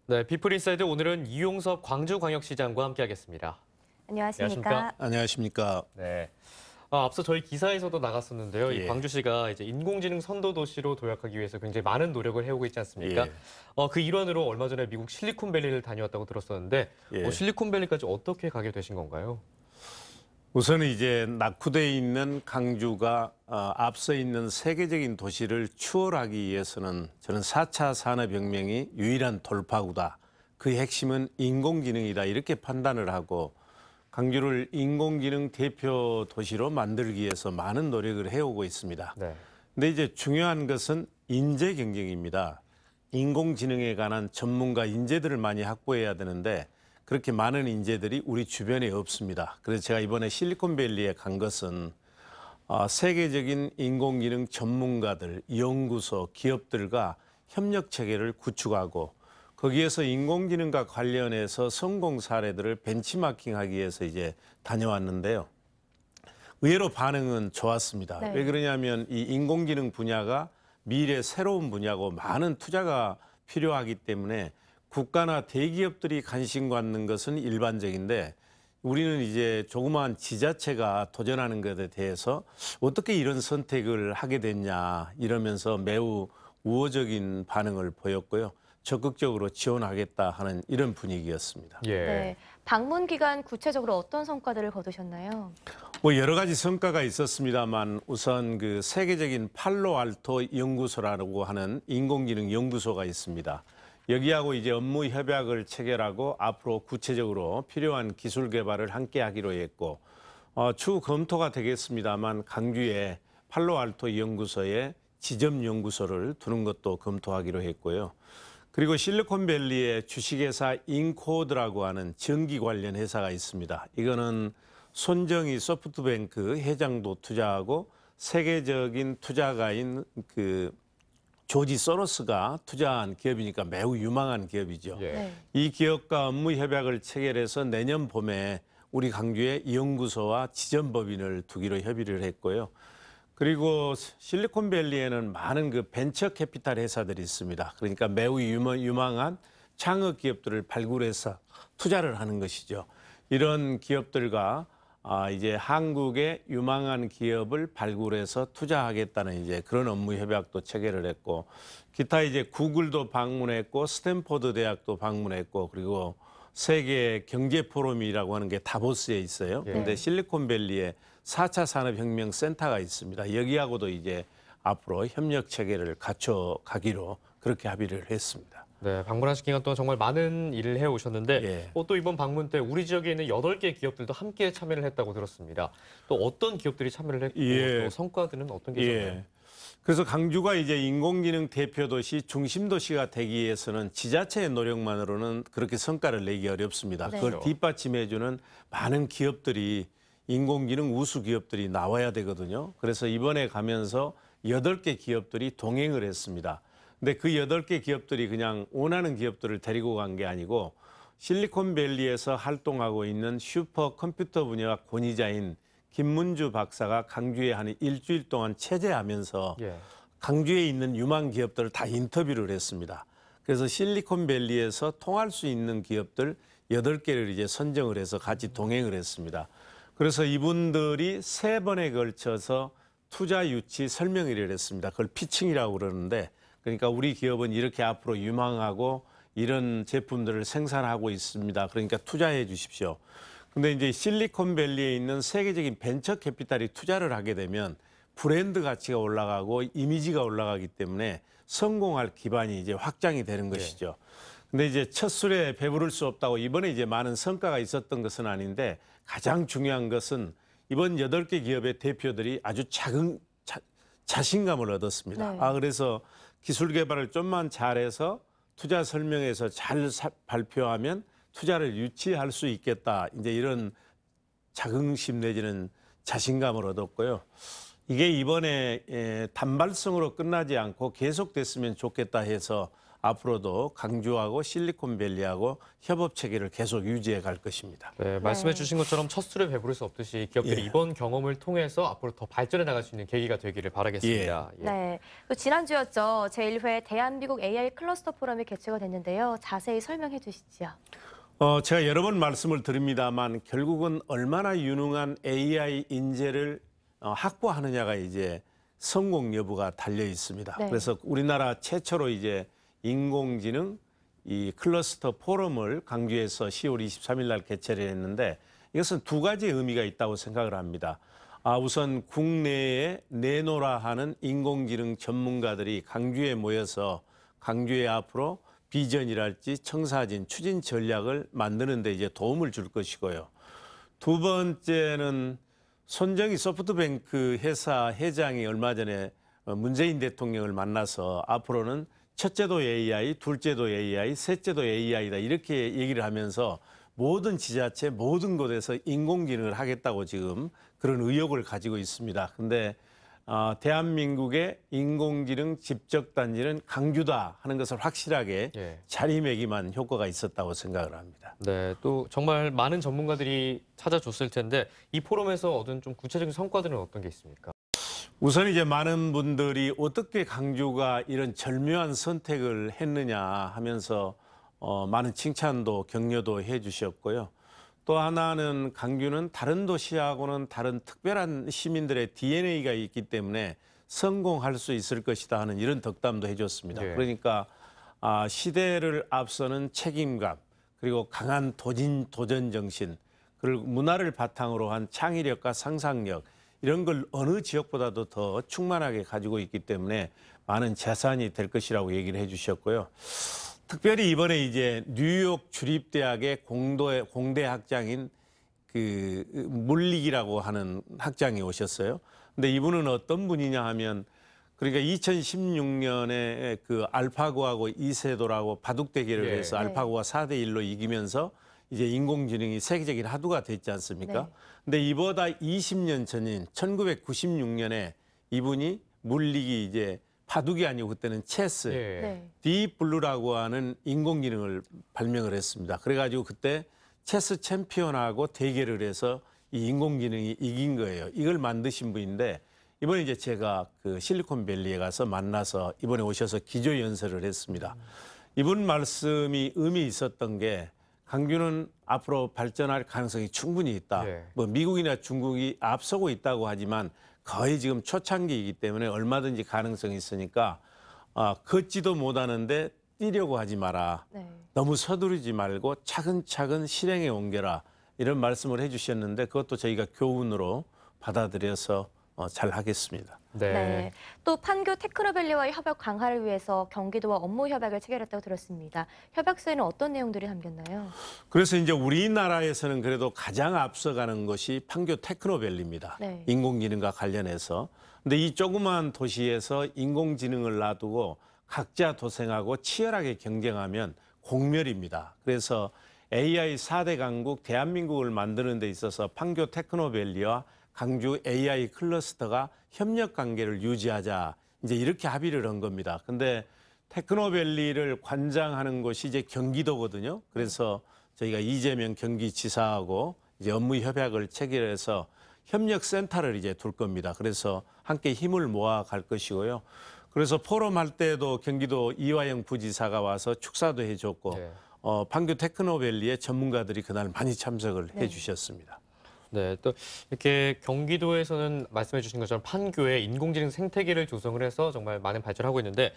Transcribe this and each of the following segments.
네, 비프린사이드 오늘은 이용섭 광주광역시장과 함께하겠습니다. 안녕하십니까? 안녕하십니까? 네. 앞서 저희 기사에서도 나갔었는데요. 이 예. 광주시가 이제 인공지능 선도 도시로 도약하기 위해서 굉장히 많은 노력을 해오고 있지 않습니까? 예. 그 일환으로 얼마 전에 미국 실리콘밸리를 다녀왔다고 들었었는데 예. 실리콘밸리까지 어떻게 가게 되신 건가요? 우선은 이제 낙후되어 있는 강주가 앞서 있는 세계적인 도시를 추월하기 위해서는 저는 4차 산업혁명이 유일한 돌파구다. 그 핵심은 인공지능이다. 이렇게 판단을 하고 강주를 인공지능 대표 도시로 만들기 위해서 많은 노력을 해오고 있습니다. 네. 근데 이제 중요한 것은 인재 경쟁입니다. 인공지능에 관한 전문가 인재들을 많이 확보해야 되는데 그렇게 많은 인재들이 우리 주변에 없습니다. 그래서 제가 이번에 실리콘밸리에 간 것은 세계적인 인공지능 전문가들, 연구소, 기업들과 협력 체계를 구축하고 거기에서 인공지능과 관련해서 성공 사례들을 벤치마킹하기 위해서 이제 다녀왔는데요. 의외로 반응은 좋았습니다. 네. 왜 그러냐면 이 인공지능 분야가 미래 새로운 분야고 많은 투자가 필요하기 때문에 국가나 대기업들이 관심 갖는 것은 일반적인데 우리는 이제 조그마한 지자체가 도전하는 것에 대해서 어떻게 이런 선택을 하게 됐냐 이러면서 매우 우호적인 반응을 보였고요. 적극적으로 지원하겠다 하는 이런 분위기였습니다. 예. 네. 방문 기간 구체적으로 어떤 성과들을 거두셨나요? 뭐 여러 가지 성과가 있었습니다만 우선 그 세계적인 팔로알토 연구소라고 하는 인공지능 연구소가 있습니다. 여기하고 이제 업무 협약을 체결하고 앞으로 구체적으로 필요한 기술 개발을 함께 하기로 했고 추후 검토가 되겠습니다만 강주에 팔로알토 연구소에 지점 연구소를 두는 것도 검토하기로 했고요. 그리고 실리콘밸리에 주식회사 인코드라고 하는 전기 관련 회사가 있습니다. 이거는 손정희 소프트뱅크 회장도 투자하고 세계적인 투자가인 그 조지 소로스가 투자한 기업이니까 매우 유망한 기업이죠. 예. 네. 이 기업과 업무 협약을 체결해서 내년 봄에 우리 강주에 연구소와 지점법인을 두기로 협의를 했고요. 그리고 실리콘밸리에는 많은 그 벤처 캐피탈 회사들이 있습니다. 그러니까 매우 유망한 창업 기업들을 발굴해서 투자를 하는 것이죠. 이런 기업들과 이제 한국의 유망한 기업을 발굴해서 투자하겠다는 이제 그런 업무 협약도 체결을 했고 기타 이제 구글도 방문했고 스탠포드 대학도 방문했고 그리고 세계 경제 포럼이라고 하는 게 다보스에 있어요. 그런데 실리콘밸리에 4차 산업혁명 센터가 있습니다. 여기하고도 이제 앞으로 협력 체계를 갖춰 가기로 그렇게 합의를 했습니다. 네, 방문하신 기간 동안 정말 많은 일을 해오셨는데 예. 또 이번 방문 때 우리 지역에 있는 8개 기업들도 함께 참여를 했다고 들었습니다. 또 어떤 기업들이 참여를 했고 예. 또 성과들은 어떤 게 있었나요? 예. 그래서 강주가 이제 인공지능 대표도시, 중심도시가 되기 위해서는 지자체의 노력만으로는 그렇게 성과를 내기 어렵습니다. 네. 그걸 뒷받침해주는 많은 기업들이 인공지능 우수 기업들이 나와야 되거든요. 그래서 이번에 가면서 8개 기업들이 동행을 했습니다. 근데 그 8개 기업들이 그냥 원하는 기업들을 데리고 간 게 아니고 실리콘밸리에서 활동하고 있는 슈퍼컴퓨터 분야 권위자인 김문주 박사가 강주에 한 일주일 동안 체제하면서 예. 강주에 있는 유망 기업들을 다 인터뷰를 했습니다. 그래서 실리콘밸리에서 통할 수 있는 기업들 8개를 이제 선정을 해서 같이 동행을 했습니다. 그래서 이분들이 3번에 걸쳐서 투자 유치 설명회를 했습니다. 그걸 피칭이라고 그러는데 그러니까 우리 기업은 이렇게 앞으로 유망하고 이런 제품들을 생산하고 있습니다. 그러니까 투자해 주십시오. 근데 이제 실리콘밸리에 있는 세계적인 벤처 캐피탈이 투자를 하게 되면 브랜드 가치가 올라가고 이미지가 올라가기 때문에 성공할 기반이 이제 확장이 되는 것이죠. 근데 이제 첫 술에 배부를 수 없다고 이번에 이제 많은 성과가 있었던 것은 아닌데 가장 중요한 것은 이번 8개 기업의 대표들이 아주 자신감을 얻었습니다. 네. 그래서 기술 개발을 좀만 잘해서 투자 설명에서 잘 발표하면 투자를 유치할 수 있겠다. 이제 이런 자긍심 내지는 자신감을 얻었고요. 이게 이번에 단발성으로 끝나지 않고 계속됐으면 좋겠다 해서 앞으로도 강주하고 실리콘밸리하고 협업 체계를 계속 유지해 갈 것입니다. 네, 말씀해 주신 것처럼 첫 술에 배부를 수 없듯이 기업들이 예. 이번 경험을 통해서 앞으로 더 발전해 나갈 수 있는 계기가 되기를 바라겠습니다. 예. 네. 또 지난주였죠. 제1회 대한민국 AI 클러스터 포럼이 개최가 됐는데요. 자세히 설명해 주시죠. 제가 여러 번 말씀을 드립니다만 결국은 얼마나 유능한 AI 인재를 확보하느냐가 이제 성공 여부가 달려 있습니다. 네. 그래서 우리나라 최초로 이제 인공지능 이 클러스터 포럼을 강주에서 10월 23일 날 개최를 했는데 이것은 두 가지 의미가 있다고 생각을 합니다. 우선 국내에 내노라 하는 인공지능 전문가들이 강주에 모여서 강주에 앞으로 비전이랄지 청사진, 추진 전략을 만드는 데 이제 도움을 줄 것이고요. 두 번째는 손정희 소프트뱅크 회사 회장이 얼마 전에 문재인 대통령을 만나서 앞으로는 첫째도 AI, 둘째도 AI, 셋째도 AI다 이렇게 얘기를 하면서 모든 지자체, 모든 곳에서 인공지능을 하겠다고 지금 그런 의욕을 가지고 있습니다. 근데 대한민국의 인공지능 집적단지는 강주다 하는 것을 확실하게 예. 자리매김한 효과가 있었다고 생각을 합니다. 네, 또 정말 많은 전문가들이 찾아줬을 텐데 이 포럼에서 얻은 좀 구체적인 성과들은 어떤 게 있습니까? 우선 이제 많은 분들이 어떻게 강주가 이런 절묘한 선택을 했느냐 하면서 많은 칭찬도 격려도 해 주셨고요. 또 하나는 강주는 다른 도시하고는 다른 특별한 시민들의 DNA가 있기 때문에 성공할 수 있을 것이다 하는 이런 덕담도 해줬습니다. 네. 그러니까 시대를 앞서는 책임감 그리고 강한 도전 정신 그리고 문화를 바탕으로 한 창의력과 상상력 이런 걸 어느 지역보다도 더 충만하게 가지고 있기 때문에 많은 자산이 될 것이라고 얘기를 해주셨고요. 특별히 이번에 이제 뉴욕 주립대학의 공대 학장인 그 물리기라고 하는 학장이 오셨어요. 근데 이분은 어떤 분이냐 하면 그러니까 2016년에 그 알파고하고 이세돌하고 바둑 대결을 예. 해서 네. 알파고가 4대 1로 이기면서 이제 인공지능이 세계적인 화두가 됐지 않습니까? 네. 근데 이보다 20년 전인 1996년에 이분이 물리기 이제 바둑이 아니고 그때는 체스, 예. 네. 딥블루라고 하는 인공지능을 발명을 했습니다. 그래가지고 그때 체스 챔피언하고 대결을 해서 이 인공지능이 이긴 거예요. 이걸 만드신 분인데 이번에 이제 제가 그 실리콘밸리에 가서 만나서 이번에 오셔서 기조연설을 했습니다. 이분 말씀이 의미 있었던 게 강주는 앞으로 발전할 가능성이 충분히 있다. 네. 뭐 미국이나 중국이 앞서고 있다고 하지만 거의 지금 초창기이기 때문에 얼마든지 가능성이 있으니까 걷지도 못하는데 뛰려고 하지 마라. 네. 너무 서두르지 말고 차근차근 실행에 옮겨라. 이런 말씀을 해주셨는데 그것도 저희가 교훈으로 받아들여서 잘 하겠습니다. 네. 네. 또 판교 테크노밸리와의 협업 강화를 위해서 경기도와 업무 협약을 체결했다고 들었습니다. 협약서에는 어떤 내용들이 담겼나요? 그래서 이제 우리나라에서는 그래도 가장 앞서가는 것이 판교 테크노밸리입니다. 네. 인공지능과 관련해서. 근데 이 조그만 도시에서 인공지능을 놔두고 각자 도생하고 치열하게 경쟁하면 공멸입니다. 그래서 AI 4대 강국 대한민국을 만드는 데 있어서 판교 테크노밸리와 강주 AI 클러스터가 협력 관계를 유지하자 이제 이렇게 합의를 한 겁니다. 근데 테크노밸리를 관장하는 곳이 이제 경기도거든요. 그래서 저희가 이재명 경기지사하고 이제 업무 협약을 체결해서 협력 센터를 이제 둘 겁니다. 그래서 함께 힘을 모아 갈 것이고요. 그래서 포럼 할 때도 경기도 이화영 부지사가 와서 축사도 해줬고 네. 판교 테크노밸리의 전문가들이 그날 많이 참석을 네. 해주셨습니다. 네, 또 이렇게 경기도에서는 말씀해 주신 것처럼 판교에 인공지능 생태계를 조성을 해서 정말 많은 발전하고 있는데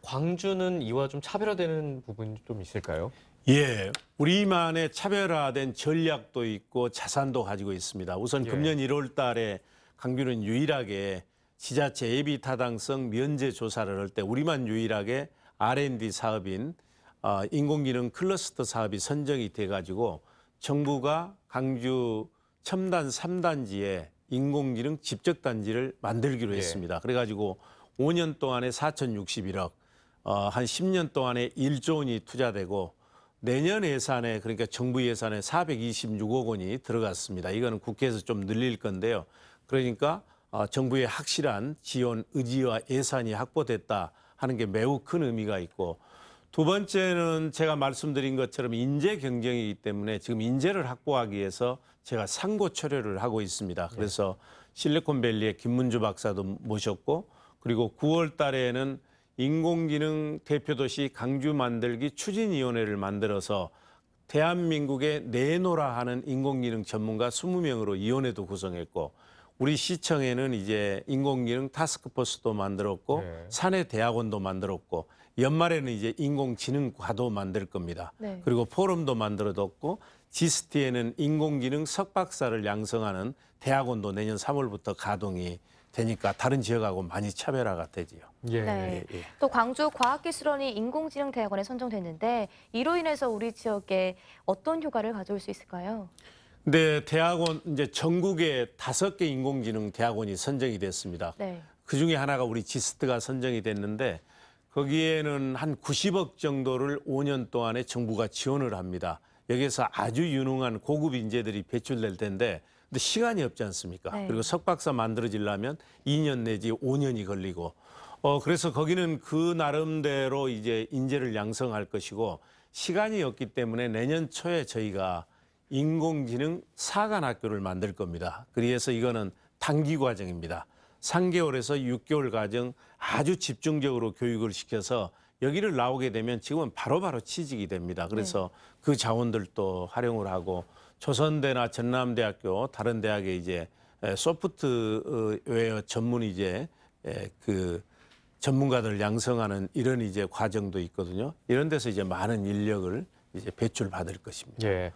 광주는 이와 좀 차별화되는 부분이 좀 있을까요? 예, 우리만의 차별화된 전략도 있고 자산도 가지고 있습니다. 우선 예. 금년 1월 달에 강주는 유일하게 지자체 예비 타당성 면제 조사를 할 때 우리만 유일하게 R&D 사업인 인공지능 클러스터 사업이 선정이 돼가지고 정부가 강주 첨단 3단지에 인공지능 집적단지를 만들기로 예. 했습니다. 그래가지고 5년 동안에 4,061억, 한 10년 동안에 1조 원이 투자되고 내년 예산에 그러니까 정부 예산에 426억 원이 들어갔습니다. 이거는 국회에서 좀 늘릴 건데요. 그러니까 정부의 확실한 지원 의지와 예산이 확보됐다 하는 게 매우 큰 의미가 있고, 두 번째는 제가 말씀드린 것처럼 인재 경쟁이기 때문에 지금 인재를 확보하기 위해서 제가 상고 초려를 하고 있습니다. 그래서 실리콘밸리의 김문주 박사도 모셨고, 그리고 9월 달에는 인공지능 대표도시 강주 만들기 추진위원회를 만들어서 대한민국에 내놓으라 하는 인공지능 전문가 20명으로 위원회도 구성했고, 우리 시청에는 이제 인공지능 타스크포스도 만들었고, 네. 사내 대학원도 만들었고, 연말에는 이제 인공지능과도 만들 겁니다. 네. 그리고 포럼도 만들어뒀고, 지스티에는 인공지능 석박사를 양성하는 대학원도 내년 3월부터 가동이 되니까 다른 지역하고 많이 차별화가 되지요. 예. 네. 예. 또 광주 과학기술원이 인공지능 대학원에 선정됐는데 이로 인해서 우리 지역에 어떤 효과를 가져올 수 있을까요? 근데 대학원 이제 전국에 5개 인공지능 대학원이 선정이 됐습니다. 네. 그 중에 하나가 우리 지스트가 선정이 됐는데 거기에는 한 90억 정도를 5년 동안에 정부가 지원을 합니다. 여기에서 아주 유능한 고급 인재들이 배출될 텐데 근데 시간이 없지 않습니까? 네. 그리고 석박사 만들어지려면 2년 내지 5년이 걸리고 그래서 거기는 그 나름대로 이제 인재를 양성할 것이고 시간이 없기 때문에 내년 초에 저희가 인공지능 사관학교를 만들 겁니다. 그래서 이거는 단기 과정입니다. 3개월에서 6개월 과정 아주 집중적으로 교육을 시켜서 여기를 나오게 되면 지금은 바로바로 취직이 됩니다. 그래서 그 자원들도 활용을 하고 조선대나 전남대학교 다른 대학에 이제 소프트웨어 전문 이제 그 전문가들 양성하는 이런 이제 과정도 있거든요. 이런 데서 이제 많은 인력을 이제 배출받을 것입니다. 예.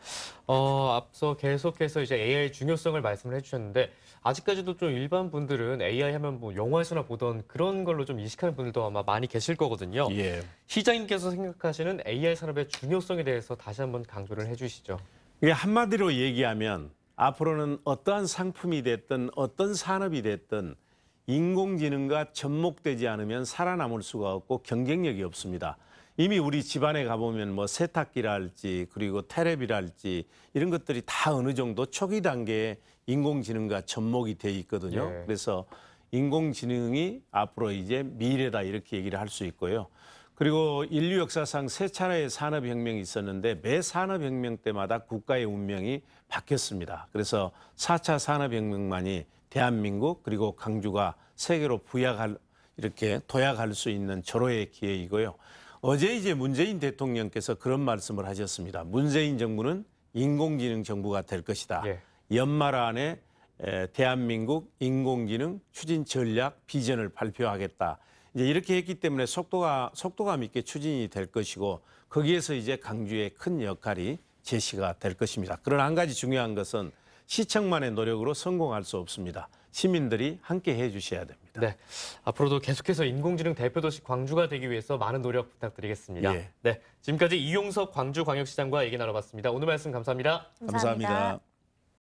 앞서 계속해서 이제 AI 중요성을 말씀을 해주셨는데 아직까지도 좀 일반 분들은 AI 하면 뭐 영화에서나 보던 그런 걸로 좀 인식하는 분들도 아마 많이 계실 거거든요. 예. 시장님께서 생각하시는 AI 산업의 중요성에 대해서 다시 한번 강조를 해주시죠. 이게 한마디로 얘기하면 앞으로는 어떠한 상품이 됐든 어떤 산업이 됐든 인공지능과 접목되지 않으면 살아남을 수가 없고 경쟁력이 없습니다. 이미 우리 집안에 가보면 뭐 세탁기랄지 그리고 테레비랄지 이런 것들이 다 어느 정도 초기 단계에 인공지능과 접목이 돼 있거든요. 네. 그래서 인공지능이 앞으로 이제 미래다 이렇게 얘기를 할 수 있고요. 그리고 인류 역사상 3차례의 산업혁명이 있었는데 매 산업혁명 때마다 국가의 운명이 바뀌었습니다. 그래서 4차 산업혁명만이 대한민국 그리고 강주가 세계로 이렇게 도약할 수 있는 절호의 기회이고요. 어제 이제 문재인 대통령께서 그런 말씀을 하셨습니다. 문재인 정부는 인공지능 정부가 될 것이다. 예. 연말 안에 대한민국 인공지능 추진 전략 비전을 발표하겠다. 이제 이렇게 했기 때문에 속도감 있게 추진이 될 것이고 거기에서 이제 강주의 큰 역할이 제시가 될 것입니다. 그러나 한 가지 중요한 것은 시청만의 노력으로 성공할 수 없습니다. 시민들이 함께 해주셔야 됩니다. 네. 앞으로도 계속해서 인공지능 대표도시 광주가 되기 위해서 많은 노력 부탁드리겠습니다. 예. 네. 지금까지 이용석 광주광역시장과 얘기 나눠봤습니다. 오늘 말씀 감사합니다. 감사합니다.